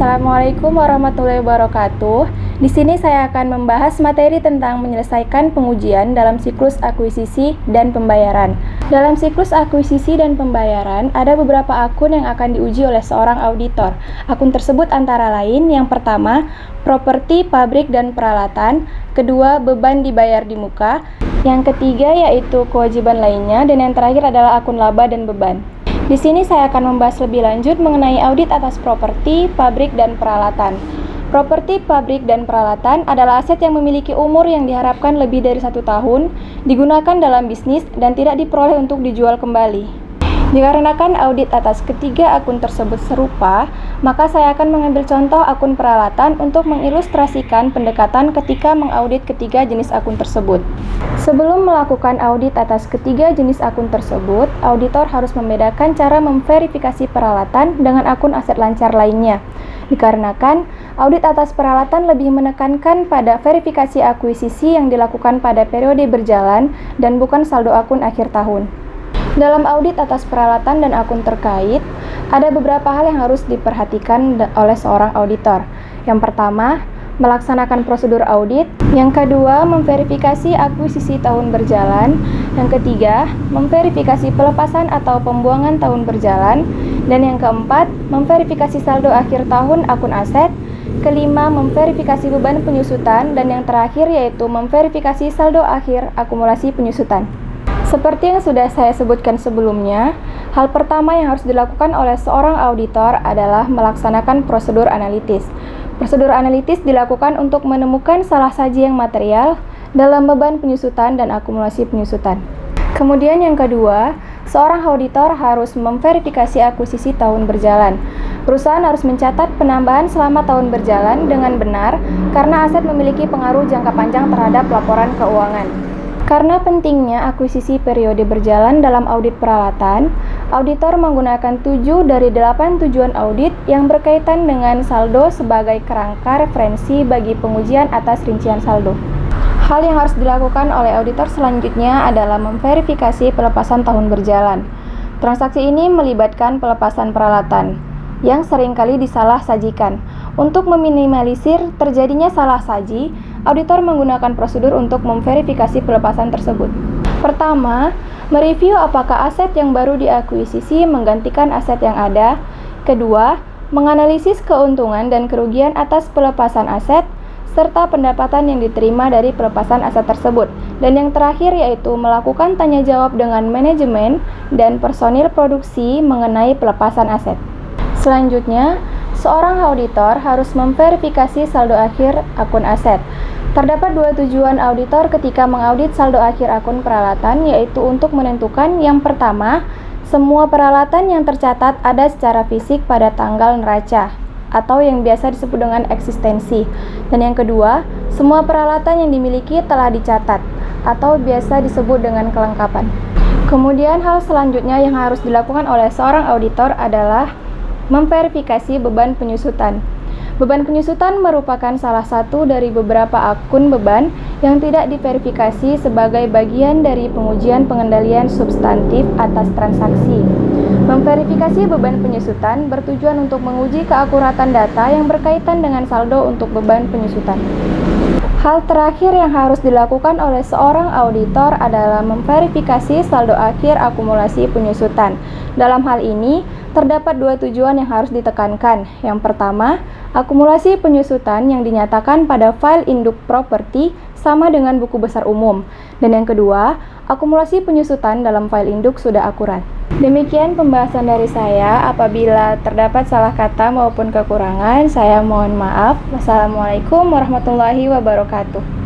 Assalamualaikum warahmatullahi wabarakatuh. Di sini saya akan membahas materi tentang menyelesaikan pengujian dalam siklus akuisisi dan pembayaran. Dalam siklus akuisisi dan pembayaran, ada beberapa akun yang akan diuji oleh seorang auditor. Akun tersebut antara lain, yang pertama, properti, pabrik, dan peralatan. Kedua, beban dibayar di muka. Yang ketiga yaitu kewajiban lainnya. Dan yang terakhir adalah akun laba dan beban. Di sini saya akan membahas lebih lanjut mengenai audit atas properti, pabrik, dan peralatan. Properti, pabrik, dan peralatan adalah aset yang memiliki umur yang diharapkan lebih dari 1 tahun, digunakan dalam bisnis, dan tidak diperoleh untuk dijual kembali. Dikarenakan audit atas ketiga akun tersebut serupa, maka saya akan mengambil contoh akun peralatan untuk mengilustrasikan pendekatan ketika mengaudit ketiga jenis akun tersebut. Sebelum melakukan audit atas ketiga jenis akun tersebut, auditor harus membedakan cara memverifikasi peralatan dengan akun aset lancar lainnya. Dikarenakan audit atas peralatan lebih menekankan pada verifikasi akuisisi yang dilakukan pada periode berjalan dan bukan saldo akun akhir tahun. Dalam audit atas peralatan dan akun terkait, ada beberapa hal yang harus diperhatikan oleh seorang auditor. Yang pertama, melaksanakan prosedur audit. Yang kedua, memverifikasi akuisisi tahun berjalan. Yang ketiga, memverifikasi pelepasan atau pembuangan tahun berjalan. Dan yang keempat, memverifikasi saldo akhir tahun akun aset. Kelima, memverifikasi beban penyusutan. Dan yang terakhir yaitu memverifikasi saldo akhir akumulasi penyusutan. Seperti yang sudah saya sebutkan sebelumnya, hal pertama yang harus dilakukan oleh seorang auditor adalah melaksanakan prosedur analitis. Prosedur analitis dilakukan untuk menemukan salah saji yang material dalam beban penyusutan dan akumulasi penyusutan. Kemudian yang kedua, seorang auditor harus memverifikasi akuisisi tahun berjalan. Perusahaan harus mencatat penambahan selama tahun berjalan dengan benar karena aset memiliki pengaruh jangka panjang terhadap laporan keuangan. Karena pentingnya akuisisi periode berjalan dalam audit peralatan, auditor menggunakan 7 dari 8 tujuan audit yang berkaitan dengan saldo sebagai kerangka referensi bagi pengujian atas rincian saldo. Hal yang harus dilakukan oleh auditor selanjutnya adalah memverifikasi pelepasan tahun berjalan. Transaksi ini melibatkan pelepasan peralatan yang seringkali disalah sajikan. Untuk meminimalisir terjadinya salah saji, auditor menggunakan prosedur untuk memverifikasi pelepasan tersebut. Pertama, mereview apakah aset yang baru diakuisisi menggantikan aset yang ada. Kedua, menganalisis keuntungan dan kerugian atas pelepasan aset, serta pendapatan yang diterima dari pelepasan aset tersebut. Dan yang terakhir yaitu melakukan tanya jawab dengan manajemen dan personil produksi mengenai pelepasan aset. Selanjutnya, seorang auditor harus memverifikasi saldo akhir akun aset. Terdapat 2 tujuan auditor ketika mengaudit saldo akhir akun peralatan, yaitu untuk menentukan yang pertama, semua peralatan yang tercatat ada secara fisik pada tanggal neraca atau yang biasa disebut dengan eksistensi. Dan yang kedua, semua peralatan yang dimiliki telah dicatat atau biasa disebut dengan kelengkapan. Kemudian hal selanjutnya yang harus dilakukan oleh seorang auditor adalah memverifikasi beban penyusutan. Beban penyusutan merupakan salah satu dari beberapa akun beban yang tidak diverifikasi sebagai bagian dari pengujian pengendalian substantif atas transaksi. Memverifikasi beban penyusutan bertujuan untuk menguji keakuratan data yang berkaitan dengan saldo untuk beban penyusutan. Hal terakhir yang harus dilakukan oleh seorang auditor adalah memverifikasi saldo akhir akumulasi penyusutan. Dalam hal ini, terdapat 2 tujuan yang harus ditekankan. Yang pertama, akumulasi penyusutan yang dinyatakan pada file induk properti sama dengan buku besar umum. Dan yang kedua, akumulasi penyusutan dalam file induk sudah akurat. Demikian pembahasan dari saya. Apabila terdapat salah kata maupun kekurangan, saya mohon maaf. Wassalamualaikum warahmatullahi wabarakatuh.